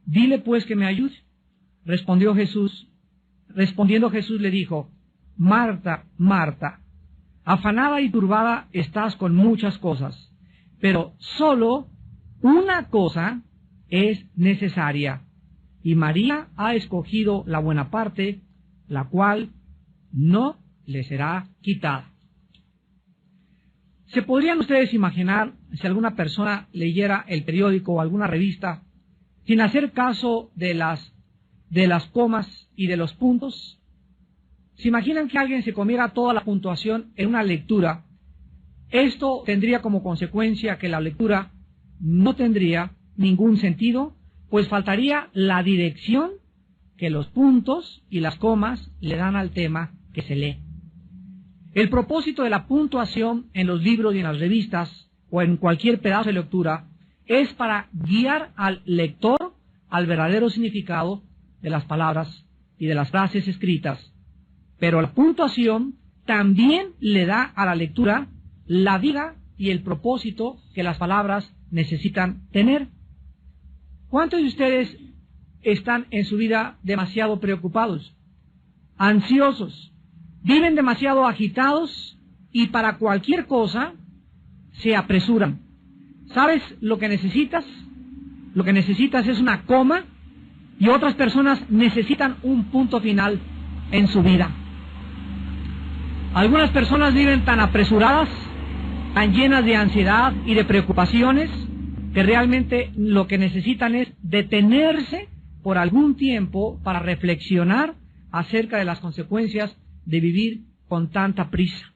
Dile pues que me ayude. Respondiendo Jesús le dijo: Marta, Marta, afanada y turbada estás con muchas cosas, pero solo una cosa es necesaria, y María ha escogido la buena parte, la cual no le será quitada. ¿Se podrían ustedes imaginar si alguna persona leyera el periódico o alguna revista sin hacer caso de las comas y de los puntos? ¿Se imaginan que alguien se comiera toda la puntuación en una lectura? Esto tendría como consecuencia que la lectura no tendría ningún sentido, pues faltaría la dirección que los puntos y las comas le dan al tema que se lee. El propósito de la puntuación en los libros y en las revistas o en cualquier pedazo de lectura es para guiar al lector al verdadero significado de las palabras y de las frases escritas. Pero la puntuación también le da a la lectura la vida y el propósito que las palabras necesitan tener. ¿Cuántos de ustedes están en su vida demasiado preocupados, ansiosos, viven demasiado agitados y para cualquier cosa se apresuran? ¿Sabes lo que necesitas? Lo que necesitas es una coma, y otras personas necesitan un punto final en su vida. Algunas personas viven tan apresuradas, tan llenas de ansiedad y de preocupaciones, que realmente lo que necesitan es detenerse por algún tiempo para reflexionar acerca de las consecuencias de vivir con tanta prisa.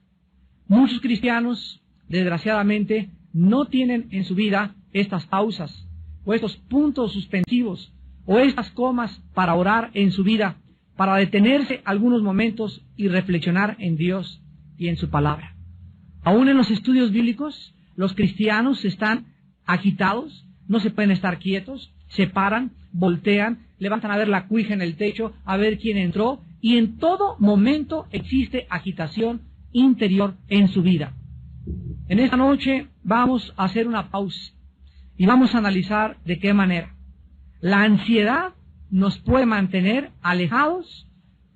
Muchos cristianos, desgraciadamente, no tienen en su vida estas pausas, o estos puntos suspensivos, o estas comas para orar en su vida, para detenerse algunos momentos y reflexionar en Dios y en su palabra. Aún en los estudios bíblicos, los cristianos están agitados, no se pueden estar quietos, se paran, voltean, levantan a ver la cuija en el techo, a ver quién entró, y en todo momento existe agitación interior en su vida. En esta noche vamos a hacer una pausa y vamos a analizar de qué manera la ansiedad nos puede mantener alejados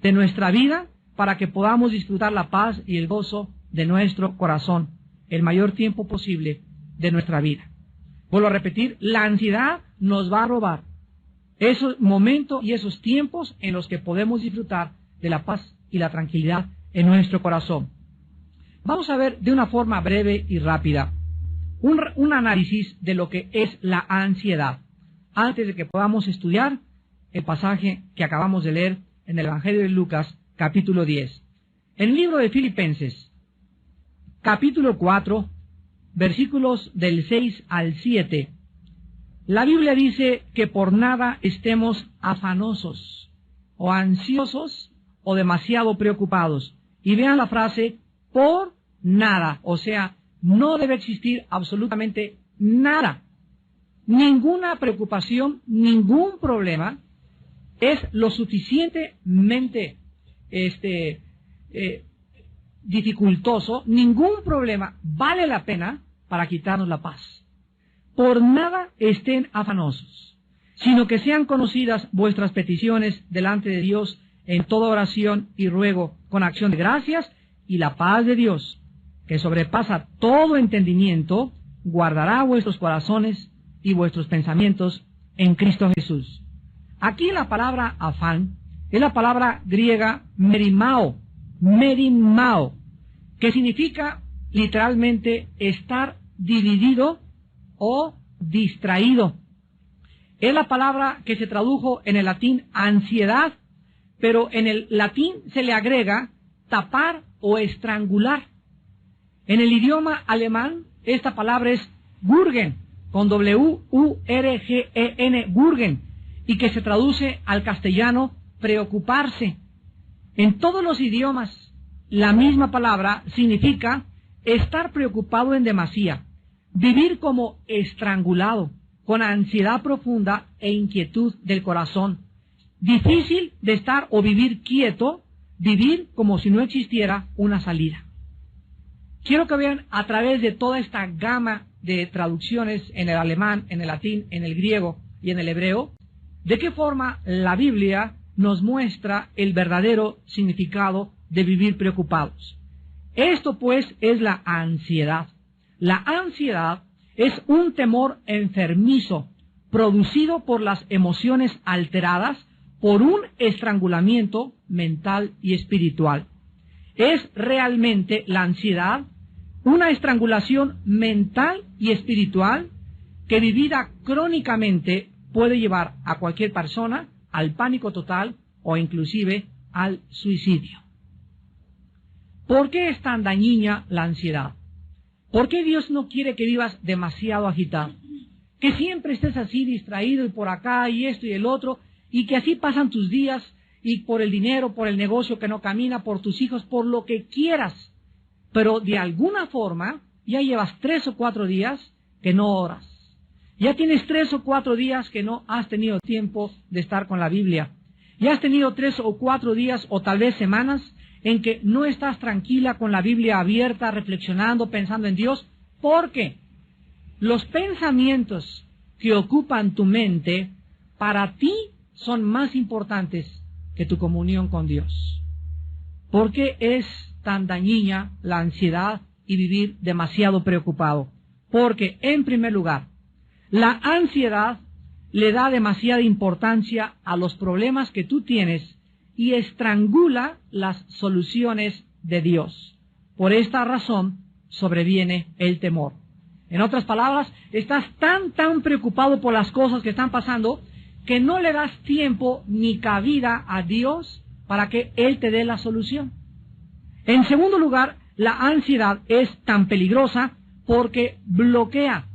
de nuestra vida para que podamos disfrutar la paz y el gozo de nuestro corazón el mayor tiempo posible de nuestra vida. Vuelvo a repetir, la ansiedad nos va a robar esos momentos y esos tiempos en los que podemos disfrutar de la paz y la tranquilidad en nuestro corazón. Vamos a ver de una forma breve y rápida un análisis de lo que es la ansiedad, antes de que podamos estudiar el pasaje que acabamos de leer en el Evangelio de Lucas, capítulo 10. En el libro de Filipenses, capítulo 4, versículos del 6 al 7, la Biblia dice que por nada estemos afanosos, o ansiosos, o demasiado preocupados. Y vean la frase, por nada, o sea, no debe existir absolutamente nada. Ninguna preocupación, ningún problema es lo suficientemente dificultoso, ningún problema vale la pena para quitarnos la paz. Por nada estén afanosos, sino que sean conocidas vuestras peticiones delante de Dios en toda oración y ruego con acción de gracias, y la paz de Dios, que sobrepasa todo entendimiento, guardará vuestros corazones y vuestros pensamientos en Cristo Jesús. Aquí la palabra afán es la palabra griega merimao, que significa literalmente estar dividido o distraído. Es la palabra que se tradujo en el latín ansiedad, pero en el latín se le agrega tapar o estrangular. En el idioma alemán, esta palabra es Wurgen, con W-U-R-G-E-N, Wurgen, y que se traduce al castellano preocuparse. En todos los idiomas, la misma palabra significa estar preocupado en demasía, vivir como estrangulado, con ansiedad profunda e inquietud del corazón. Difícil de estar o vivir quieto, vivir como si no existiera una salida. Quiero que vean a través de toda esta gama de traducciones en el alemán, en el latín, en el griego y en el hebreo, ¿De qué forma la Biblia nos muestra el verdadero significado de vivir preocupados? Esto pues es la ansiedad. La ansiedad es un temor enfermizo producido por las emociones alteradas por un estrangulamiento mental y espiritual. Es realmente la ansiedad una estrangulación mental y espiritual que vivida crónicamente puede llevar a cualquier persona al pánico total o inclusive al suicidio. ¿Por qué es tan dañina la ansiedad? ¿Por qué Dios no quiere que vivas demasiado agitado? Que siempre estés así distraído y por acá y esto y el otro, y que así pasan tus días y por el dinero, por el negocio que no camina, por tus hijos, por lo que quieras. Pero de alguna forma ya llevas 3 o 4 días que no oras. Ya tienes 3 o 4 días que no has tenido tiempo de estar con la Biblia. Ya has tenido 3 o 4 días o tal vez semanas en que no estás tranquila con la Biblia abierta, reflexionando, pensando en Dios, porque los pensamientos que ocupan tu mente para ti son más importantes que tu comunión con Dios. ¿Por qué es tan dañina la ansiedad y vivir demasiado preocupado? Porque, en primer lugar, la ansiedad le da demasiada importancia a los problemas que tú tienes y estrangula las soluciones de Dios. Por esta razón sobreviene el temor. En otras palabras, estás tan preocupado por las cosas que están pasando que no le das tiempo ni cabida a Dios para que Él te dé la solución. En segundo lugar, la ansiedad es tan peligrosa porque bloquea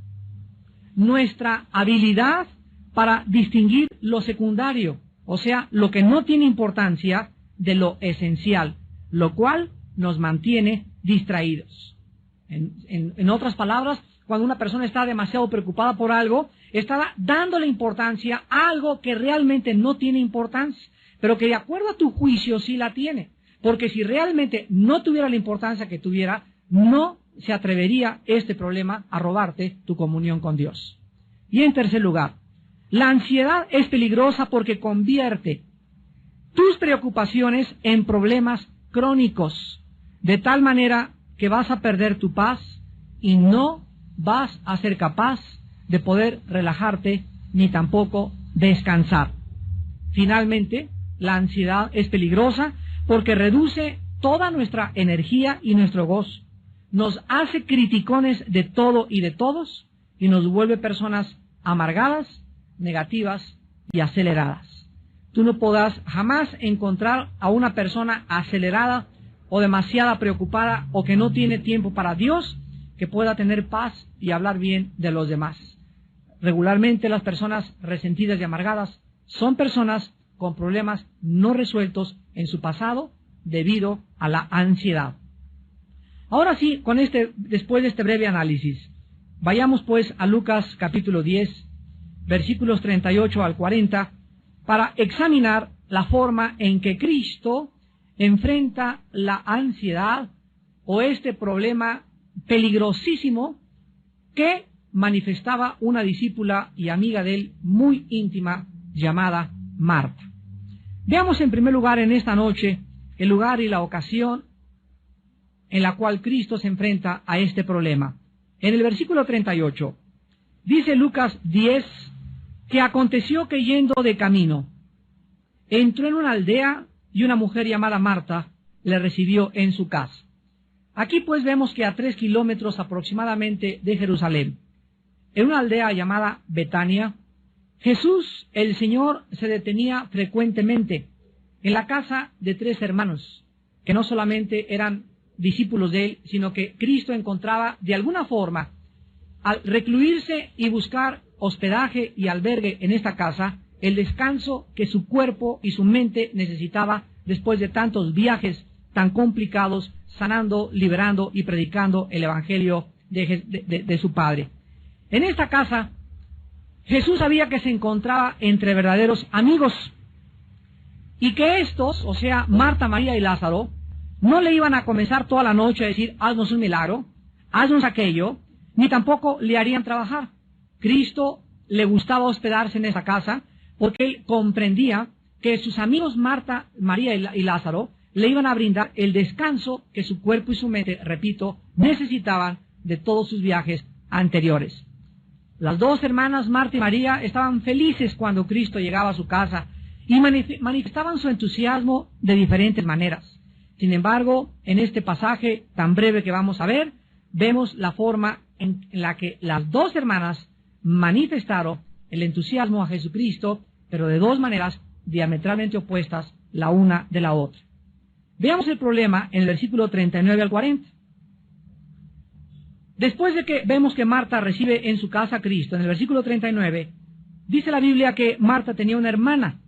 nuestra habilidad para distinguir lo secundario, o sea, lo que no tiene importancia de lo esencial, lo cual nos mantiene distraídos. En otras palabras, cuando una persona está demasiado preocupada por algo, está dándole importancia a algo que realmente no tiene importancia, pero que de acuerdo a tu juicio sí la tiene. Porque si realmente no tuviera la importancia que tuviera, no se atrevería este problema a robarte tu comunión con Dios. Y en tercer lugar, la ansiedad es peligrosa porque convierte tus preocupaciones en problemas crónicos, de tal manera que vas a perder tu paz y no vas a ser capaz de poder relajarte ni tampoco descansar. Finalmente, la ansiedad es peligrosa porque reduce toda nuestra energía y nuestro gozo. Nos hace criticones de todo y de todos y nos vuelve personas amargadas, negativas y aceleradas. Tú no podrás jamás encontrar a una persona acelerada o demasiado preocupada o que no tiene tiempo para Dios que pueda tener paz y hablar bien de los demás. Regularmente las personas resentidas y amargadas son personas con problemas no resueltos en su pasado debido a la ansiedad. Ahora sí, después de este breve análisis, vayamos pues a Lucas capítulo 10, versículos 38 al 40, para examinar la forma en que Cristo enfrenta la ansiedad o este problema peligrosísimo que manifestaba una discípula y amiga de él muy íntima llamada Marta. Veamos en primer lugar en esta noche el lugar y la ocasión en la cual Cristo se enfrenta a este problema. En el versículo 38, dice Lucas 10, que aconteció que yendo de camino, entró en una aldea y una mujer llamada Marta le recibió en su casa. Aquí pues vemos que a 3 kilómetros aproximadamente de Jerusalén, en una aldea llamada Betania, Jesús, el Señor, se detenía frecuentemente en la casa de 3 hermanos, que no solamente eran discípulos de él, sino que Cristo encontraba de alguna forma, al recluirse y buscar hospedaje y albergue en esta casa, el descanso que su cuerpo y su mente necesitaba después de tantos viajes tan complicados, sanando, liberando y predicando el Evangelio de su Padre. En esta casa, Jesús sabía que se encontraba entre verdaderos amigos y que estos, o sea, Marta, María y Lázaro, no le iban a comenzar toda la noche a decir, haznos un milagro, haznos aquello, ni tampoco le harían trabajar. Cristo le gustaba hospedarse en esa casa porque él comprendía que sus amigos Marta, María y Lázaro le iban a brindar el descanso que su cuerpo y su mente, repito, necesitaban de todos sus viajes anteriores. Las dos hermanas Marta y María estaban felices cuando Cristo llegaba a su casa y manifestaban su entusiasmo de diferentes maneras. Sin embargo, en este pasaje tan breve que vamos a ver, vemos la forma en la que las dos hermanas manifestaron el entusiasmo a Jesucristo, pero de dos maneras diametralmente opuestas la una de la otra. Veamos el problema en el versículo 39 al 40. Después de que vemos que Marta recibe en su casa a Cristo, en el versículo 39, dice la Biblia que Marta tenía una hermana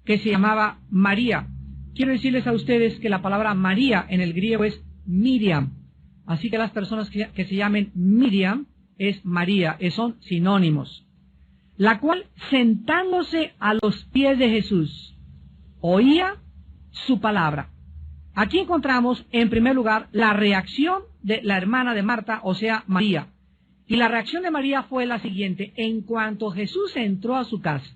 que se llamaba María. Quiero decirles a ustedes que la palabra María en el griego es Miriam. Así que las personas que se llamen Miriam es María, son sinónimos. La cual, sentándose a los pies de Jesús, oía su palabra. Aquí encontramos, en primer lugar, la reacción de la hermana de Marta, o sea, María. Y la reacción de María fue la siguiente: en cuanto Jesús entró a su casa,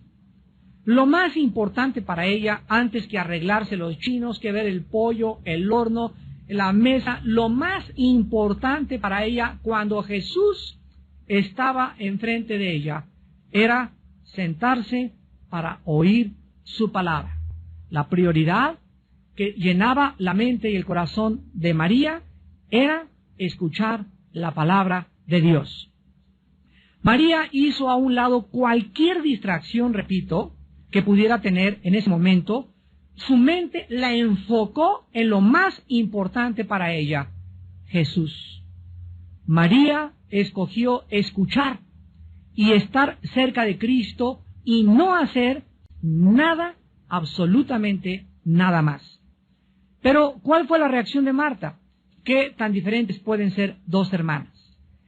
lo más importante para ella, antes que arreglarse los chinos, que ver el pollo, el horno, la mesa, lo más importante para ella cuando Jesús estaba enfrente de ella, era sentarse para oír su palabra. La prioridad que llenaba la mente y el corazón de María era escuchar la palabra de Dios. María hizo a un lado cualquier distracción, repito, que pudiera tener en ese momento. Su mente la enfocó en lo más importante para ella, Jesús. María escogió escuchar y estar cerca de Cristo y no hacer nada, absolutamente nada más. Pero, ¿cuál fue la reacción de Marta? ¿Qué tan diferentes pueden ser dos hermanas?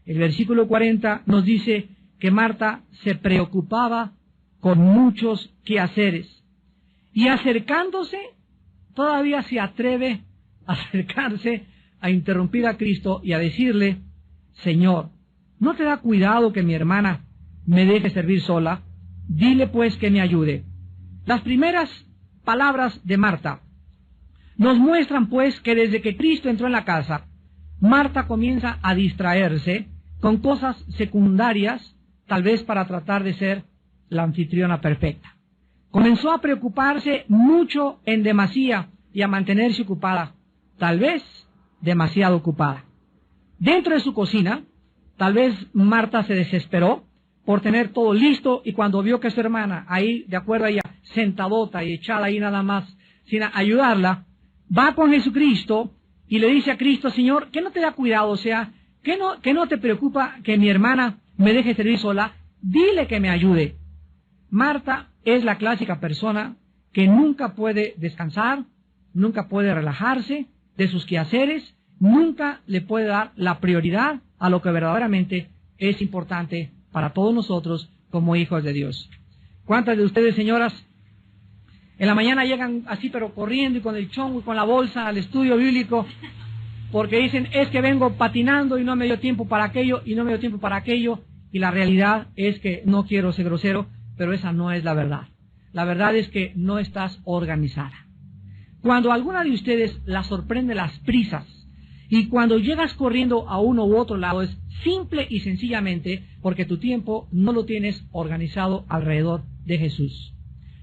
El versículo 40 nos dice que Marta se preocupaba con muchos quehaceres y acercándose, todavía se atreve a acercarse a interrumpir a Cristo y a decirle: Señor, ¿no te da cuidado que mi hermana me deje servir sola? Dile pues que me ayude. Las primeras palabras de Marta nos muestran pues que desde que Cristo entró en la casa, Marta comienza a distraerse con cosas secundarias, tal vez para tratar de ser la anfitriona perfecta. Comenzó a preocuparse mucho en demasía y a mantenerse ocupada, tal vez demasiado ocupada. Dentro de su cocina, tal vez Marta se desesperó por tener todo listo, y cuando vio que su hermana, ahí de acuerdo a ella, sentadota y echada ahí nada más, sin ayudarla, va con Jesucristo y le dice a Cristo: Señor, ¿qué no te da cuidado? O sea, ¿qué no te preocupa que mi hermana me deje servir sola? Dile que me ayude. Marta es la clásica persona que nunca puede descansar, nunca puede relajarse de sus quehaceres, nunca le puede dar la prioridad a lo que verdaderamente es importante para todos nosotros como hijos de Dios. ¿Cuántas de ustedes, señoras, en la mañana llegan así pero corriendo y con el chongo y con la bolsa al estudio bíblico porque dicen: es que vengo patinando y no me dio tiempo para aquello y no me dio tiempo para aquello? Y la realidad es que, no quiero ser grosero, pero esa no es la verdad. La verdad es que no estás organizada. Cuando alguna de ustedes la sorprende las prisas y cuando llegas corriendo a uno u otro lado, es simple y sencillamente porque tu tiempo no lo tienes organizado alrededor de Jesús.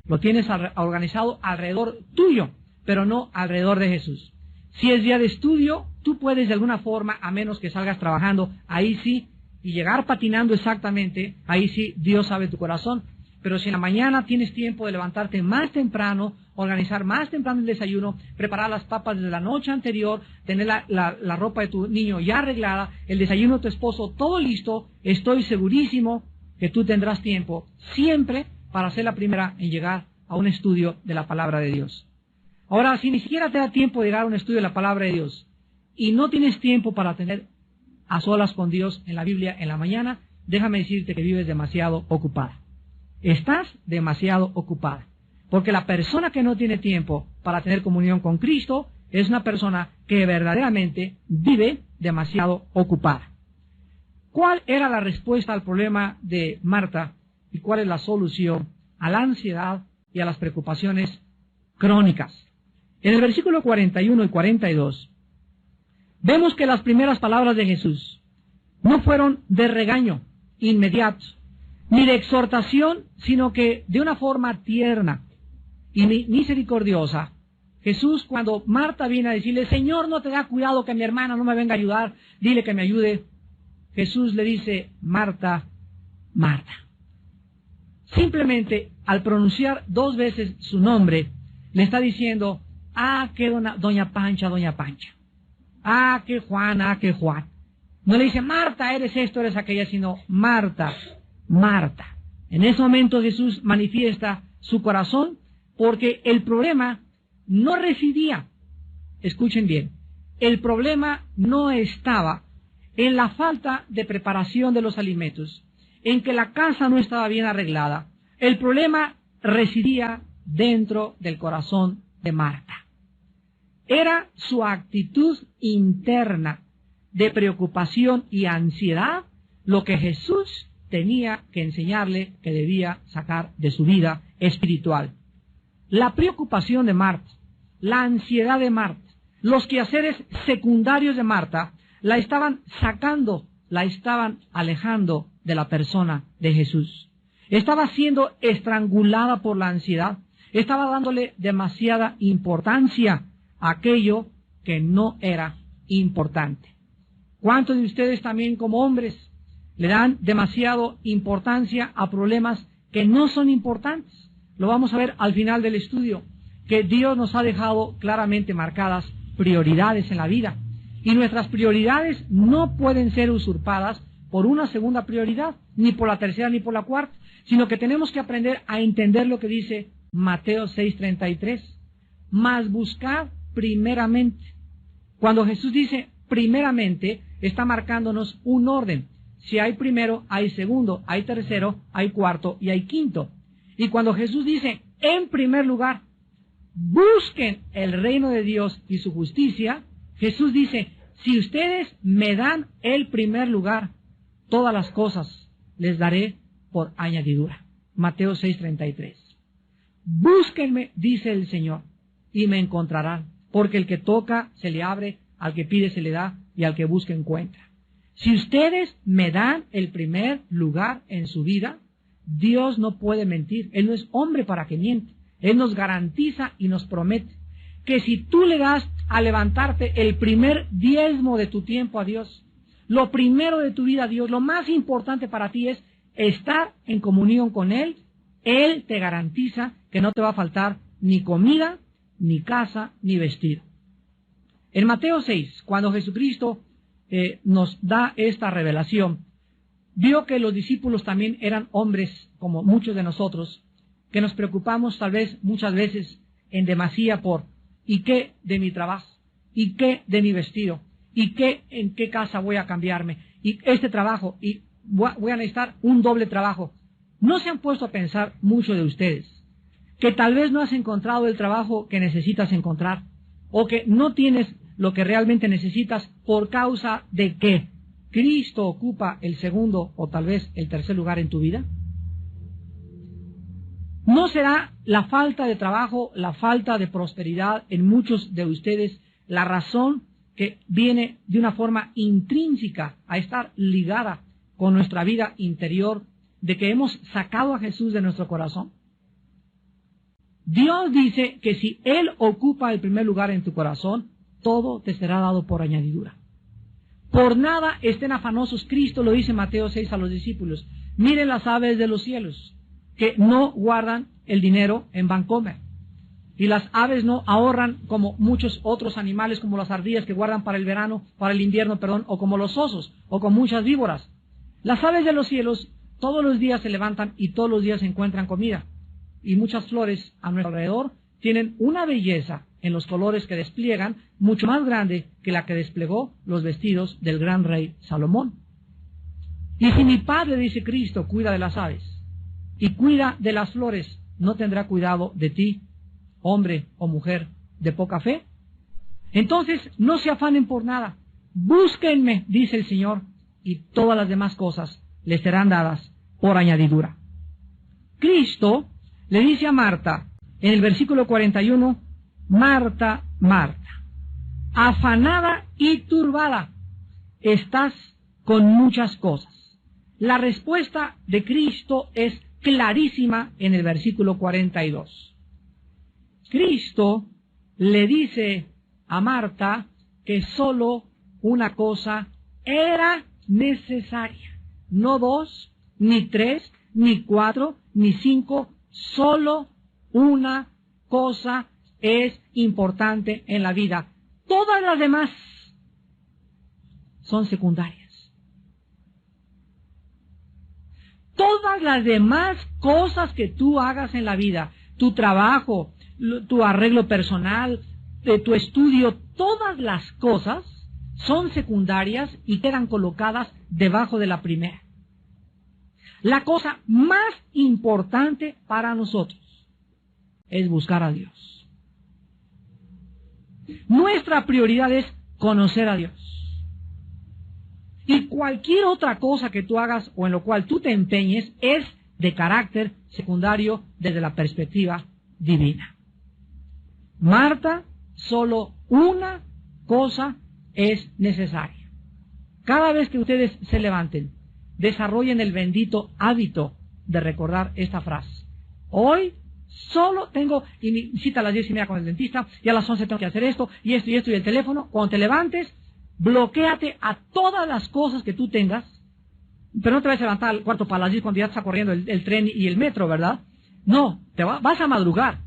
Lo tienes organizado alrededor tuyo, pero no alrededor de Jesús. Si es día de estudio, tú puedes de alguna forma, a menos que salgas trabajando, ahí sí, y llegar patinando exactamente, ahí sí, Dios sabe tu corazón. Pero si en la mañana tienes tiempo de levantarte más temprano, organizar más temprano el desayuno, preparar las papas desde la noche anterior, tener la ropa de tu niño ya arreglada, el desayuno de tu esposo todo listo, estoy segurísimo que tú tendrás tiempo siempre para ser la primera en llegar a un estudio de la palabra de Dios. Ahora, si ni siquiera te da tiempo de llegar a un estudio de la palabra de Dios y no tienes tiempo para tener a solas con Dios en la Biblia en la mañana, déjame decirte que vives demasiado ocupada. Estás demasiado ocupada, porque la persona que no tiene tiempo para tener comunión con Cristo es una persona que verdaderamente vive demasiado ocupada. ¿Cuál era la respuesta al problema de Marta y cuál es la solución a la ansiedad y a las preocupaciones crónicas. En el versículo 41 y 42, vemos que las primeras palabras de Jesús no fueron de regaño inmediato, ni de exhortación, sino que de una forma tierna y misericordiosa. Jesús, cuando Marta viene a decirle, Señor, no te da cuidado que mi hermana no me venga a ayudar, dile que me ayude. Jesús le dice, Marta, Marta. Simplemente al pronunciar 2 veces su nombre, le está diciendo, que doña Pancha, que Juan, que Juan. No le dice, Marta, eres esto, eres aquella, sino Marta, Marta. En ese momento Jesús manifiesta su corazón, porque el problema no residía, escuchen bien, el problema no estaba en la falta de preparación de los alimentos, en que la casa no estaba bien arreglada. El problema residía dentro del corazón de Marta. Era su actitud interna de preocupación y ansiedad lo que Jesús tenía que enseñarle que debía sacar de su vida espiritual. La preocupación de Marta, la ansiedad de Marta, los quehaceres secundarios de Marta, la estaban sacando, la estaban alejando de la persona de Jesús. Estaba siendo estrangulada por la ansiedad, estaba dándole demasiada importancia a aquello que no era importante. ¿Cuántos de ustedes también como hombres le dan demasiada importancia a problemas que no son importantes? Lo vamos a ver al final del estudio, que Dios nos ha dejado claramente marcadas prioridades en la vida. Y nuestras prioridades no pueden ser usurpadas por una segunda prioridad, ni por la tercera ni por la cuarta, sino que tenemos que aprender a entender lo que dice Mateo 6:33. Mas buscad primeramente. Cuando Jesús dice primeramente, está marcándonos un orden. Si hay primero, hay segundo, hay tercero, hay cuarto y hay quinto. Y cuando Jesús dice, en primer lugar, busquen el reino de Dios y su justicia, Jesús dice, si ustedes me dan el primer lugar, todas las cosas les daré por añadidura. Mateo 6:33. Búsquenme, dice el Señor, y me encontrarán, porque el que toca se le abre, al que pide se le da, y al que busca encuentra. Si ustedes me dan el primer lugar en su vida, Dios no puede mentir. Él no es hombre para que miente. Él nos garantiza y nos promete que si tú le das a levantarte el primer diezmo de tu tiempo a Dios, lo primero de tu vida a Dios, lo más importante para ti es estar en comunión con Él, Él te garantiza que no te va a faltar ni comida, ni casa, ni vestido. En Mateo 6, cuando Jesucristo nos da esta revelación, vio que los discípulos también eran hombres como muchos de nosotros, que nos preocupamos tal vez muchas veces en demasía por ¿y qué de mi trabajo? ¿Y qué de mi vestido? ¿Y qué en qué casa voy a cambiarme? ¿Y este trabajo? ¿Y voy a necesitar un doble trabajo? ¿No se han puesto a pensar mucho de ustedes que tal vez no has encontrado el trabajo que necesitas encontrar, o que no tienes lo que realmente necesitas por causa de que Cristo ocupa el segundo o tal vez el tercer lugar en tu vida? ¿No será la falta de trabajo, la falta de prosperidad en muchos de ustedes la razón que viene de una forma intrínseca a estar ligada con nuestra vida interior, de que hemos sacado a Jesús de nuestro corazón? Dios dice que si Él ocupa el primer lugar en tu corazón, todo te será dado por añadidura. Por nada estén afanosos. Cristo lo dice en Mateo 6 a los discípulos. Miren las aves de los cielos, que no guardan el dinero en Bancomer. Y las aves no ahorran como muchos otros animales, como las ardillas que guardan para el verano, para el invierno, o como los osos, o con muchas víboras. Las aves de los cielos todos los días se levantan y todos los días encuentran comida. Y muchas flores a nuestro alrededor tienen una belleza en los colores que despliegan mucho más grande que la que desplegó los vestidos del gran rey Salomón. Y si mi Padre, dice Cristo, cuida de las aves y cuida de las flores, ¿no tendrá cuidado de ti, hombre o mujer de poca fe? Entonces no se afanen por nada, búsquenme, dice el Señor, y todas las demás cosas les serán dadas por añadidura. Cristo le dice a Marta, en el versículo 41, Marta, Marta, afanada y turbada, estás con muchas cosas. La respuesta de Cristo es clarísima en el versículo 42. Cristo le dice a Marta que solo una cosa era necesaria. No 2, ni 3, ni 4, ni 5, solo una cosa es importante en la vida. Todas las demás son secundarias. Todas las demás cosas que tú hagas en la vida, tu trabajo, tu arreglo personal, tu estudio, todas las cosas son secundarias y quedan colocadas debajo de la primera. La cosa más importante para nosotros es buscar a Dios. Nuestra prioridad es conocer a Dios. Y cualquier otra cosa que tú hagas o en lo cual tú te empeñes es de carácter secundario desde la perspectiva divina. Marta, solo una cosa es necesaria. Cada vez que ustedes se levanten, desarrollen el bendito hábito de recordar esta frase. Hoy solo tengo, y mi cita a las 10:30 con el dentista, y a las 11 tengo que hacer esto, y esto, y el teléfono. Cuando te levantes, bloquéate a todas las cosas que tú tengas, pero no te vas a levantar al cuarto para las 10 cuando ya está corriendo el tren y el metro, ¿verdad? No, vas a madrugar.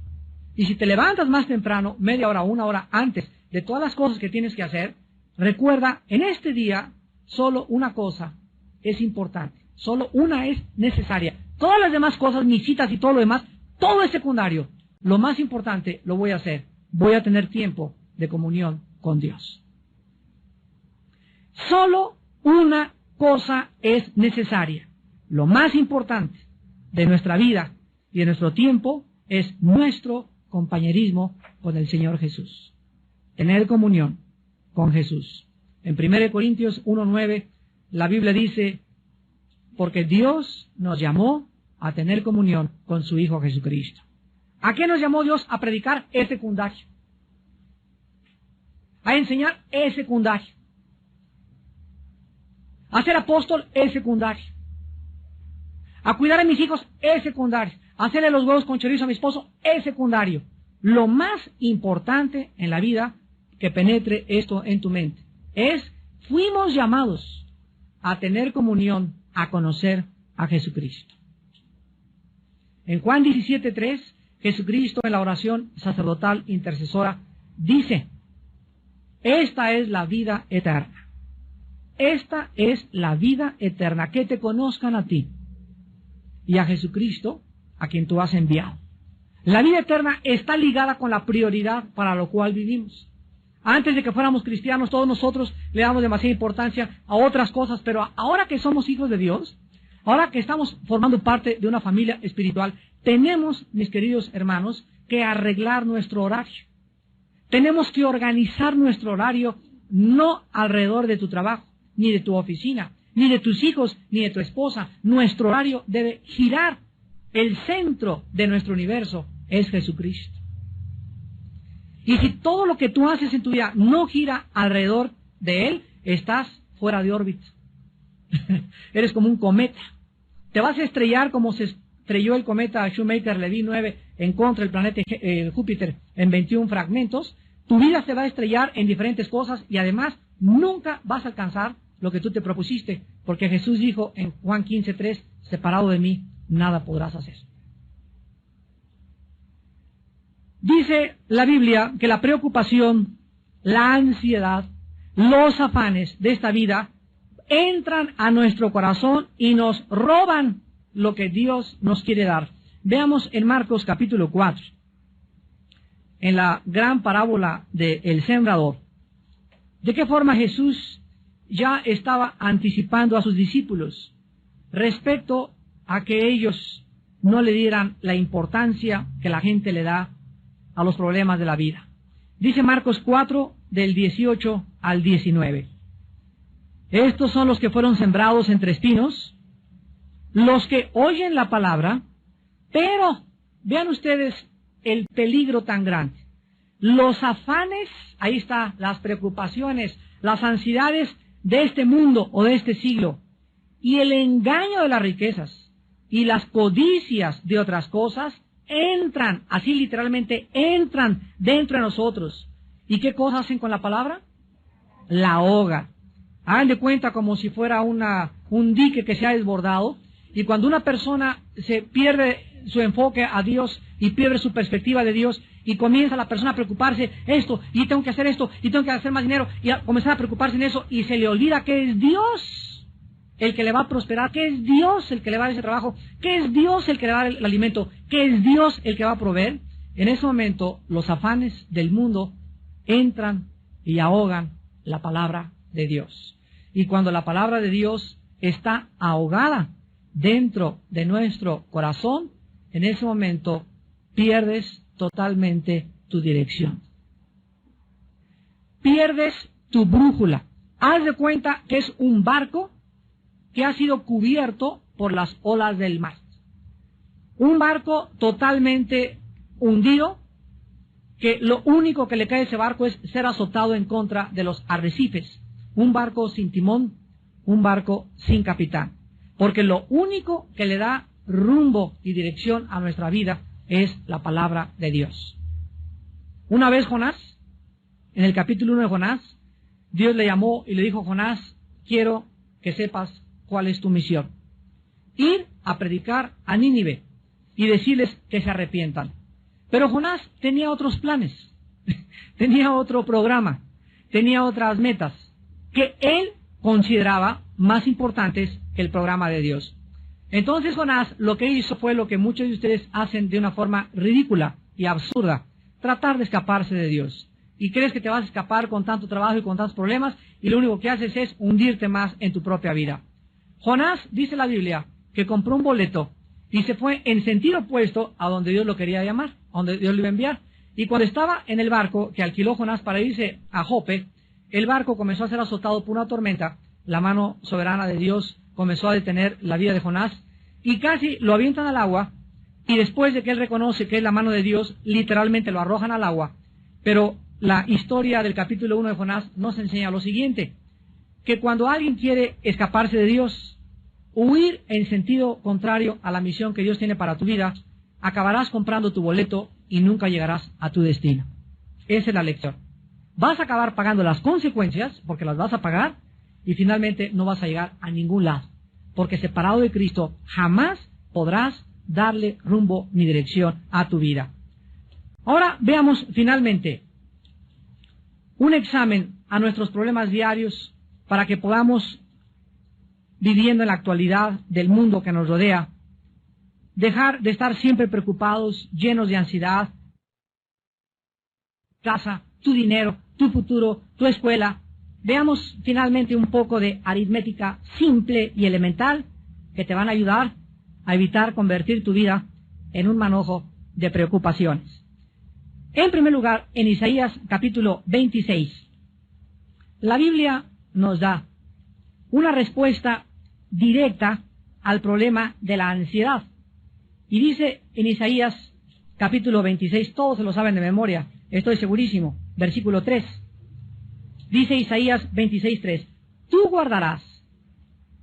Y si te levantas más temprano, media hora o una hora antes de todas las cosas que tienes que hacer, recuerda, en este día, solo una cosa es importante, solo una es necesaria. Todas las demás cosas, mis citas y todo lo demás, todo es secundario. Lo más importante lo voy a hacer. Voy a tener tiempo de comunión con Dios. Solo una cosa es necesaria. Lo más importante de nuestra vida y de nuestro tiempo es nuestro compañerismo con el Señor Jesús. Tener comunión con Jesús. En 1 Corintios 1:9, la Biblia dice, porque Dios nos llamó a tener comunión con su Hijo Jesucristo. ¿A qué nos llamó Dios? A predicar, es secundario. A enseñar, es secundario. A ser apóstol, es secundario. A cuidar a mis hijos, es secundario. A hacerle los huevos con chorizo a mi esposo, es secundario. Lo más importante en la vida, que penetre esto en tu mente, es, fuimos llamados a tener comunión, a conocer a Jesucristo. En Juan 17:3, Jesucristo en la oración sacerdotal intercesora dice, esta es la vida eterna. Esta es la vida eterna, que te conozcan a ti y a Jesucristo, a quien tú has enviado. La vida eterna está ligada con la prioridad para lo cual vivimos. Antes de que fuéramos cristianos, todos nosotros le damos demasiada importancia a otras cosas, pero ahora que somos hijos de Dios, ahora que estamos formando parte de una familia espiritual, tenemos, mis queridos hermanos, que arreglar nuestro horario. Tenemos que organizar nuestro horario no alrededor de tu trabajo, ni de tu oficina, ni de tus hijos, ni de tu esposa. Nuestro horario debe girar. El centro de nuestro universo es Jesucristo. Y si todo lo que tú haces en tu vida no gira alrededor de Él, estás fuera de órbita. Eres como un cometa. Te vas a estrellar como se estrelló el cometa Shoemaker-Levy 9 en contra del planeta Júpiter en 21 fragmentos. Tu vida se va a estrellar en diferentes cosas y además nunca vas a alcanzar lo que tú te propusiste, porque Jesús dijo en Juan 15:3, separado de mí, nada podrás hacer. Dice la Biblia que la preocupación, la ansiedad, los afanes de esta vida entran a nuestro corazón y nos roban lo que Dios nos quiere dar. Veamos en Marcos capítulo 4, en la gran parábola del sembrador, de qué forma Jesús ya estaba anticipando a sus discípulos respecto a que ellos no le dieran la importancia que la gente le da a los problemas de la vida. Dice Marcos 4, del 18 al 19. Estos son los que fueron sembrados entre espinos, los que oyen la palabra, pero vean ustedes el peligro tan grande. Los afanes, ahí está, las preocupaciones, las ansiedades de este mundo o de este siglo, y el engaño de las riquezas y las codicias de otras cosas entran, así literalmente entran dentro de nosotros. ¿Y qué cosas hacen con la palabra? La ahogan. Hagan de cuenta como si fuera un dique que se ha desbordado, y cuando una persona se pierde su enfoque a Dios y pierde su perspectiva de Dios y comienza la persona a preocuparse esto, y tengo que hacer esto, y tengo que hacer más dinero, y a comenzar a preocuparse en eso, y se le olvida que es Dios el que le va a prosperar, que es Dios el que le va a dar ese trabajo, que es Dios el que le va a dar el alimento, que es Dios el que va a proveer. En ese momento los afanes del mundo entran y ahogan la palabra de Dios. Y cuando la palabra de Dios está ahogada dentro de nuestro corazón, en ese momento pierdes totalmente tu dirección. Pierdes tu brújula. Haz de cuenta que es un barco que ha sido cubierto por las olas del mar. Un barco totalmente hundido, que lo único que le cae a ese barco es ser azotado en contra de los arrecifes. Un barco sin timón, un barco sin capitán. Porque lo único que le da rumbo y dirección a nuestra vida es la palabra de Dios. Una vez Jonás, en el capítulo 1 de Jonás, Dios le llamó y le dijo: Jonás, quiero que sepas cuál es tu misión. Ir a predicar a Nínive y decirles que se arrepientan. Pero Jonás tenía otros planes, tenía otro programa, tenía otras metas que él consideraba más importantes que el programa de Dios. Entonces Jonás lo que hizo fue lo que muchos de ustedes hacen de una forma ridícula y absurda: tratar de escaparse de Dios. Y crees que te vas a escapar con tanto trabajo y con tantos problemas, y lo único que haces es hundirte más en tu propia vida. Jonás, dice la Biblia, que compró un boleto y se fue en sentido opuesto a donde Dios lo quería llamar, a donde Dios lo iba a enviar. Y cuando estaba en el barco que alquiló Jonás para irse a Jope, el barco comenzó a ser azotado por una tormenta. La mano soberana de Dios comenzó a detener la vida de Jonás y casi lo avientan al agua, y después de que él reconoce que es la mano de Dios, literalmente lo arrojan al agua. Pero la historia del capítulo 1 de Jonás nos enseña lo siguiente: que cuando alguien quiere escaparse de Dios, huir en sentido contrario a la misión que Dios tiene para tu vida, acabarás comprando tu boleto y nunca llegarás a tu destino. Esa es la lección. Vas a acabar pagando las consecuencias, porque las vas a pagar, y finalmente no vas a llegar a ningún lado, porque separado de Cristo jamás podrás darle rumbo ni dirección a tu vida. Ahora veamos finalmente un examen a nuestros problemas diarios para que podamos, viviendo en la actualidad del mundo que nos rodea, dejar de estar siempre preocupados, llenos de ansiedad. Casa, tu dinero, tu futuro, tu escuela. Veamos finalmente un poco de aritmética simple y elemental que te van a ayudar a evitar convertir tu vida en un manojo de preocupaciones. En primer lugar, en Isaías capítulo 26, la Biblia nos da una respuesta directa al problema de la ansiedad. Y dice en Isaías capítulo 26, todos se lo saben de memoria, estoy segurísimo, versículo 3. Dice Isaías 26:3, tú guardarás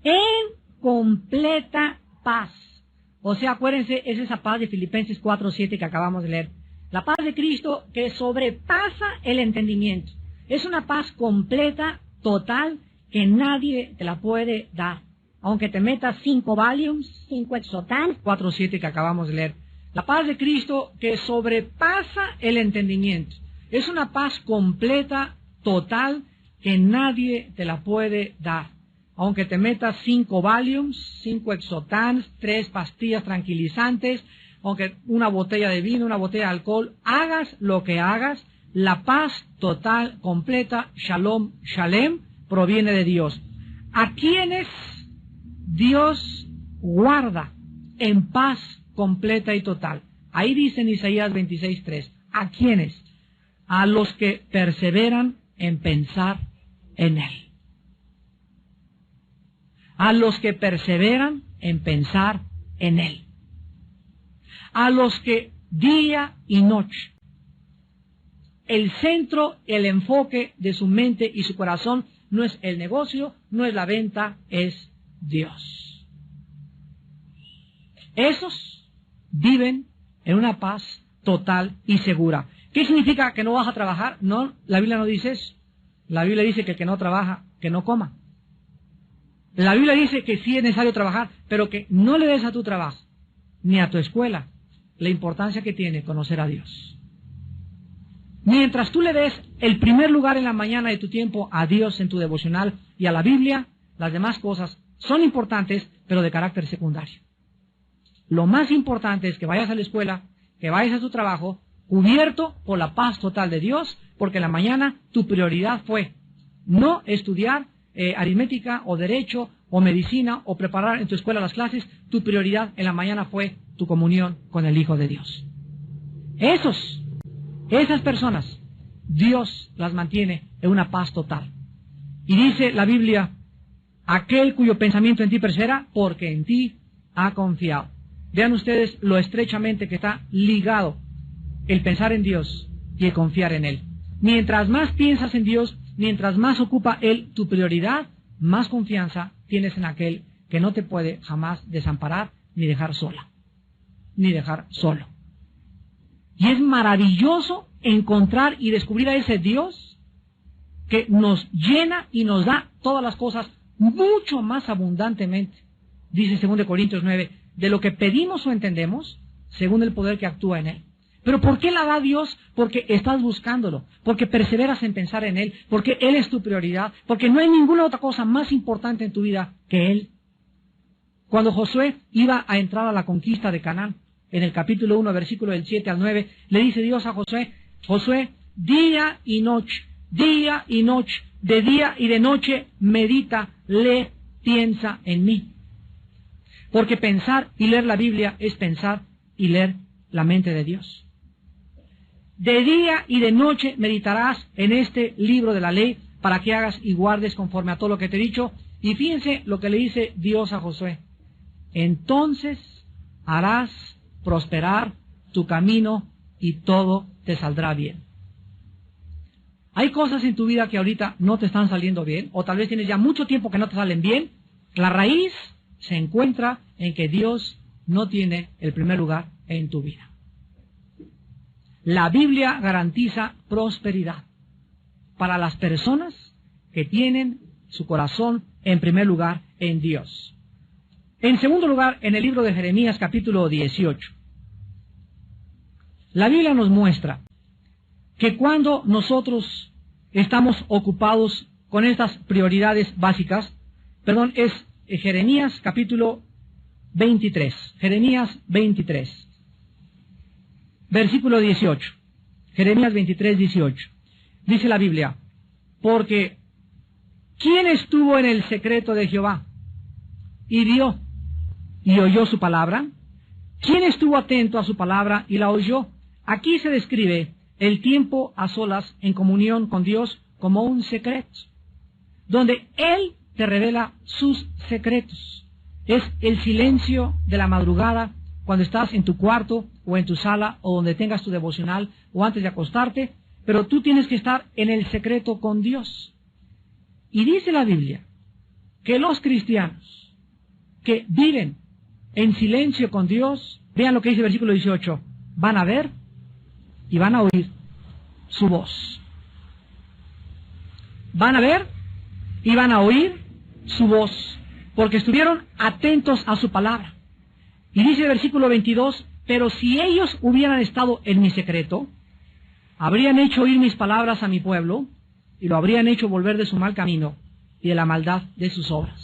en completa paz. O sea, acuérdense, es esa paz de Filipenses 4:7 que acabamos de leer. La paz de Cristo que sobrepasa el entendimiento. Es una paz completa, total, que nadie te la puede dar. Aunque te metas 5 Valiums, 5 Exotan, 4:7 que acabamos de leer. La paz de Cristo que sobrepasa el entendimiento. Es una paz completa, total, que nadie te la puede dar. Aunque te metas 5 Valiums, 5 Exotans, 3 pastillas tranquilizantes, aunque una botella de vino, una botella de alcohol, hagas lo que hagas, la paz total, completa, Shalom, Shalem, proviene de Dios. ¿A quienes Dios guarda en paz completa y total? Ahí dice en Isaías 26:3, ¿a quiénes? A los que perseveran en pensar en Él. A los que perseveran en pensar en Él. a los que día y noche, el centro, el enfoque de su mente y su corazón no es el negocio, no es la venta, es Dios. Esos viven en una paz total y segura. ¿Qué significa que no vas a trabajar? No, la Biblia no dice eso. La Biblia dice que el que no trabaja, que no coma. La Biblia dice que sí es necesario trabajar, pero que no le des a tu trabajo, ni a tu escuela, la importancia que tiene conocer a Dios. Mientras tú le des el primer lugar en la mañana de tu tiempo a Dios en tu devocional y a la Biblia, las demás cosas son importantes, pero de carácter secundario. Lo más importante es que vayas a la escuela, que vayas a tu trabajo, cubierto por la paz total de Dios, porque en la mañana tu prioridad fue no estudiar aritmética o derecho o medicina o preparar en tu escuela las clases. Tu prioridad en la mañana fue tu comunión con el Hijo de Dios. Esas personas, Dios las mantiene en una paz total. Y dice la Biblia, aquel cuyo pensamiento en ti persevera, porque en ti ha confiado. Vean ustedes lo estrechamente que está ligado el pensar en Dios y el confiar en Él. Mientras más piensas en Dios, mientras más ocupa Él tu prioridad, más confianza tienes en aquel que no te puede jamás desamparar ni dejar sola, ni dejar solo. Y es maravilloso encontrar y descubrir a ese Dios que nos llena y nos da todas las cosas mucho más abundantemente. Dice 2 Corintios 9, de lo que pedimos o entendemos, según el poder que actúa en Él. ¿Pero por qué la da Dios? Porque estás buscándolo, porque perseveras en pensar en Él, porque Él es tu prioridad, porque no hay ninguna otra cosa más importante en tu vida que Él. Cuando Josué iba a entrar a la conquista de Canaán, en el capítulo 1, versículo del 7 al 9, le dice Dios a Josué, Josué, día y noche, de día y de noche, medita, lee, piensa en mí. Porque pensar y leer la Biblia es pensar y leer la mente de Dios. De día y de noche meditarás en este libro de la ley para que hagas y guardes conforme a todo lo que te he dicho. Y fíjense lo que le dice Dios a Josué. Entonces harás prosperar tu camino y todo te saldrá bien. Hay cosas en tu vida que ahorita no te están saliendo bien, o tal vez tienes ya mucho tiempo que no te salen bien. La raíz se encuentra en que Dios no tiene el primer lugar en tu vida. La Biblia garantiza prosperidad para las personas que tienen su corazón en primer lugar en Dios. En segundo lugar, en el libro de Jeremías capítulo 18, la Biblia nos muestra que cuando nosotros estamos ocupados con estas prioridades básicas, es Jeremías capítulo 23, Jeremías 23. Versículo 18, Jeremías 23, 18. Dice la Biblia, porque ¿quién estuvo en el secreto de Jehová y vio y oyó su palabra? ¿Quién estuvo atento a su palabra y la oyó? Aquí se describe el tiempo a solas en comunión con Dios como un secreto, donde Él te revela sus secretos. Es el silencio de la madrugada, cuando estás en tu cuarto o en tu sala o donde tengas tu devocional o antes de acostarte, pero tú tienes que estar en el secreto con Dios. Y dice la Biblia que los cristianos que viven en silencio con Dios, vean lo que dice el versículo 18, van a ver y van a oír su voz. Van a ver y van a oír su voz, porque estuvieron atentos a su palabra. Y dice el versículo 22, pero si ellos hubieran estado en mi secreto, habrían hecho oír mis palabras a mi pueblo, y lo habrían hecho volver de su mal camino y de la maldad de sus obras.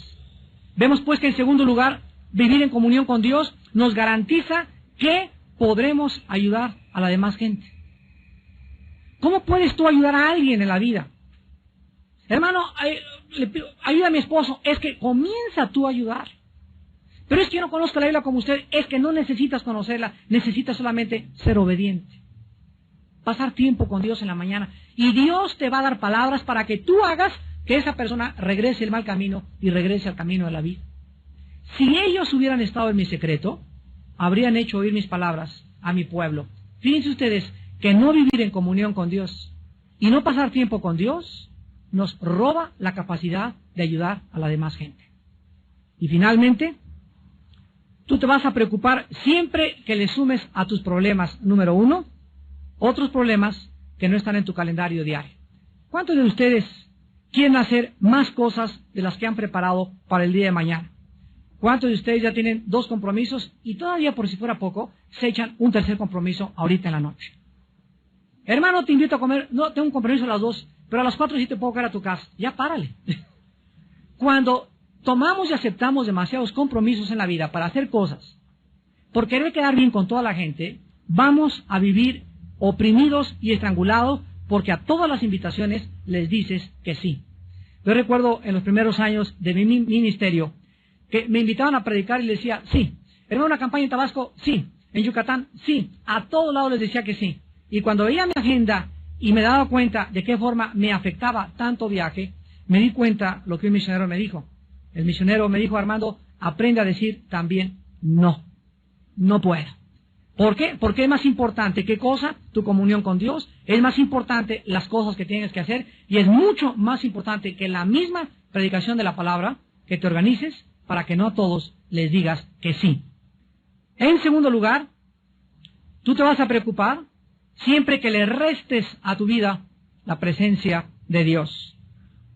Vemos pues que en segundo lugar, vivir en comunión con Dios nos garantiza que podremos ayudar a la demás gente. ¿Cómo puedes tú ayudar a alguien en la vida? Hermano, ayuda a mi esposo. Es que comienza tú a ayudar. Pero es que yo no conozco la Biblia como usted. Es que no necesitas conocerla, necesitas solamente ser obediente. Pasar tiempo con Dios en la mañana. Y Dios te va a dar palabras para que tú hagas que esa persona regrese el mal camino y regrese al camino de la vida. Si ellos hubieran estado en mi secreto, habrían hecho oír mis palabras a mi pueblo. Fíjense ustedes que no vivir en comunión con Dios y no pasar tiempo con Dios nos roba la capacidad de ayudar a la demás gente. Y finalmente, tú te vas a preocupar siempre que le sumes a tus problemas, número 1, otros problemas que no están en tu calendario diario. ¿Cuántos de ustedes quieren hacer más cosas de las que han preparado para el día de mañana? ¿Cuántos de ustedes ya tienen 2 compromisos y todavía, por si fuera poco, se echan un tercer compromiso ahorita en la noche? Hermano, te invito a comer, no, tengo un compromiso a las 2, pero a las 4 sí te puedo caer a tu casa. Ya párale. Cuando tomamos y aceptamos demasiados compromisos en la vida para hacer cosas, por querer quedar bien con toda la gente, vamos a vivir oprimidos y estrangulados porque a todas las invitaciones les dices que sí. Yo recuerdo en los primeros años de mi ministerio que me invitaban a predicar y les decía, sí. ¿Hermano, una campaña en Tabasco? Sí. ¿En Yucatán? Sí. A todos lados les decía que sí. Y cuando veía mi agenda y me daba cuenta de qué forma me afectaba tanto viaje, me di cuenta lo que un misionero me dijo. El misionero me dijo, Armando, aprende a decir también no. No puedo. ¿Por qué? Porque es más importante, ¿qué cosa? Tu comunión con Dios. Es más importante las cosas que tienes que hacer. Y es mucho más importante que la misma predicación de la palabra, que te organices para que no a todos les digas que sí. En segundo lugar, tú te vas a preocupar siempre que le restes a tu vida la presencia de Dios.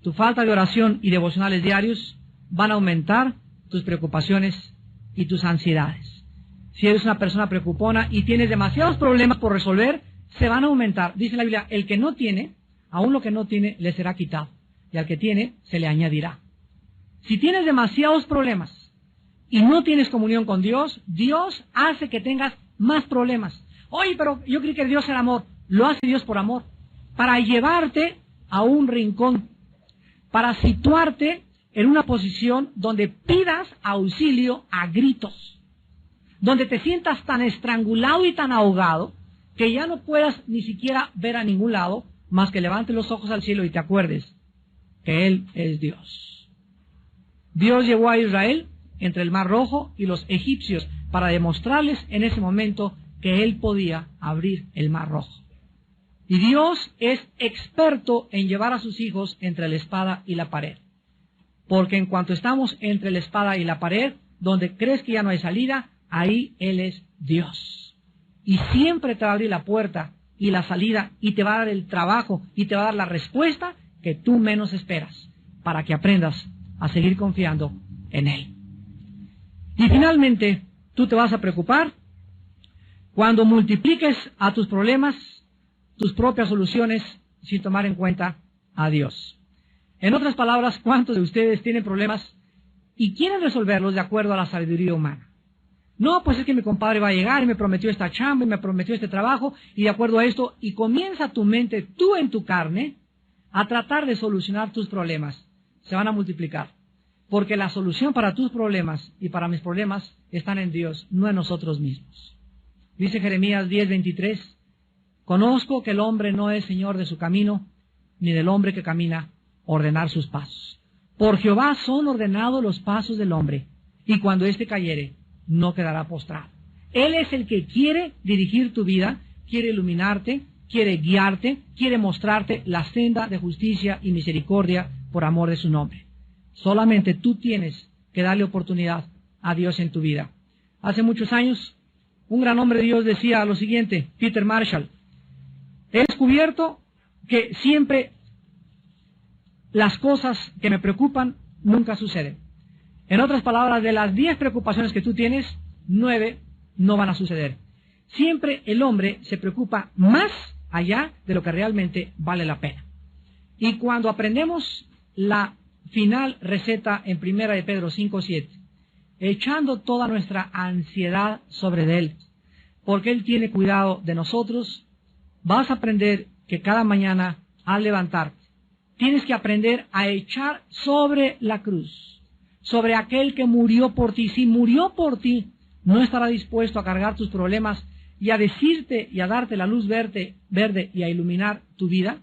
Tu falta de oración y devocionales diarios van a aumentar tus preocupaciones y tus ansiedades. Si eres una persona preocupona y tienes demasiados problemas por resolver, se van a aumentar. Dice la Biblia, el que no tiene, aún lo que no tiene, le será quitado. Y al que tiene, se le añadirá. Si tienes demasiados problemas y no tienes comunión con Dios, Dios hace que tengas más problemas. Oye, pero yo creí que Dios era amor. Lo hace Dios por amor. Para llevarte a un rincón. Para situarte en una posición donde pidas auxilio a gritos. Donde te sientas tan estrangulado y tan ahogado que ya no puedas ni siquiera ver a ningún lado más que levantes los ojos al cielo y te acuerdes que Él es Dios. Dios llevó a Israel entre el Mar Rojo y los egipcios para demostrarles en ese momento que Él podía abrir el Mar Rojo. Y Dios es experto en llevar a sus hijos entre la espada y la pared. Porque en cuanto estamos entre la espada y la pared, donde crees que ya no hay salida, ahí Él es Dios. Y siempre te va a abrir la puerta y la salida y te va a dar el trabajo y te va a dar la respuesta que tú menos esperas para que aprendas a seguir confiando en Él. Y finalmente, tú te vas a preocupar cuando multipliques a tus problemas tus propias soluciones sin tomar en cuenta a Dios. En otras palabras, ¿cuántos de ustedes tienen problemas y quieren resolverlos de acuerdo a la sabiduría humana? No, pues es que mi compadre va a llegar y me prometió esta chamba y me prometió este trabajo y de acuerdo a esto, y comienza tu mente, tú en tu carne, a tratar de solucionar tus problemas. Se van a multiplicar. Porque la solución para tus problemas y para mis problemas están en Dios, no en nosotros mismos. Dice Jeremías 10:23, conozco que el hombre no es señor de su camino, ni del hombre que camina ordenar sus pasos. Por Jehová son ordenados los pasos del hombre, y cuando éste cayere, no quedará postrado. Él es el que quiere dirigir tu vida, quiere iluminarte, quiere guiarte, quiere mostrarte la senda de justicia y misericordia por amor de su nombre. Solamente tú tienes que darle oportunidad a Dios en tu vida. Hace muchos años, un gran hombre de Dios decía lo siguiente, Peter Marshall, he descubierto que siempre las cosas que me preocupan nunca suceden. En otras palabras, de las 10 preocupaciones que tú tienes, 9 no van a suceder. Siempre el hombre se preocupa más allá de lo que realmente vale la pena. Y cuando aprendemos la final receta en 1 de Pedro 5:7, echando toda nuestra ansiedad sobre Él, porque Él tiene cuidado de nosotros, vas a aprender que cada mañana al levantarte, tienes que aprender a echar sobre la cruz, sobre aquel que murió por ti. Si murió por ti, no estará dispuesto a cargar tus problemas y a decirte y a darte la luz verde y a iluminar tu vida,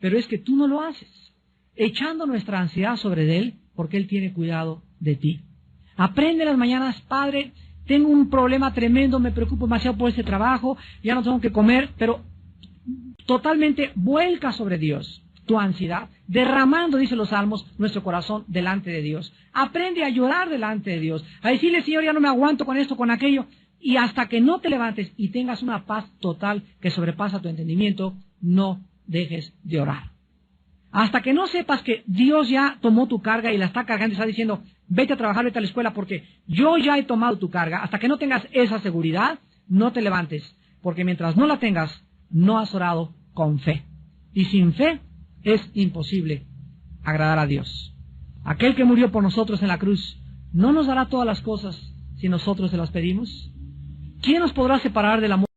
pero es que tú no lo haces, echando nuestra ansiedad sobre Él, porque Él tiene cuidado de ti. Aprende las mañanas, Padre, tengo un problema tremendo, me preocupo demasiado por ese trabajo, ya no tengo que comer, pero totalmente vuelca sobre Dios tu ansiedad, derramando, dice los Salmos, nuestro corazón delante de Dios. Aprende a llorar delante de Dios, a decirle, Señor, ya no me aguanto con esto, con aquello, y hasta que no te levantes y tengas una paz total que sobrepasa tu entendimiento, no dejes de orar. Hasta que no sepas que Dios ya tomó tu carga y la está cargando y está diciendo, vete a trabajar, vete a la escuela porque yo ya he tomado tu carga, hasta que no tengas esa seguridad, no te levantes, porque mientras no la tengas, no has orado con fe. Y sin fe es imposible agradar a Dios. Aquel que murió por nosotros en la cruz, ¿no nos dará todas las cosas si nosotros se las pedimos? ¿Quién nos podrá separar del amor?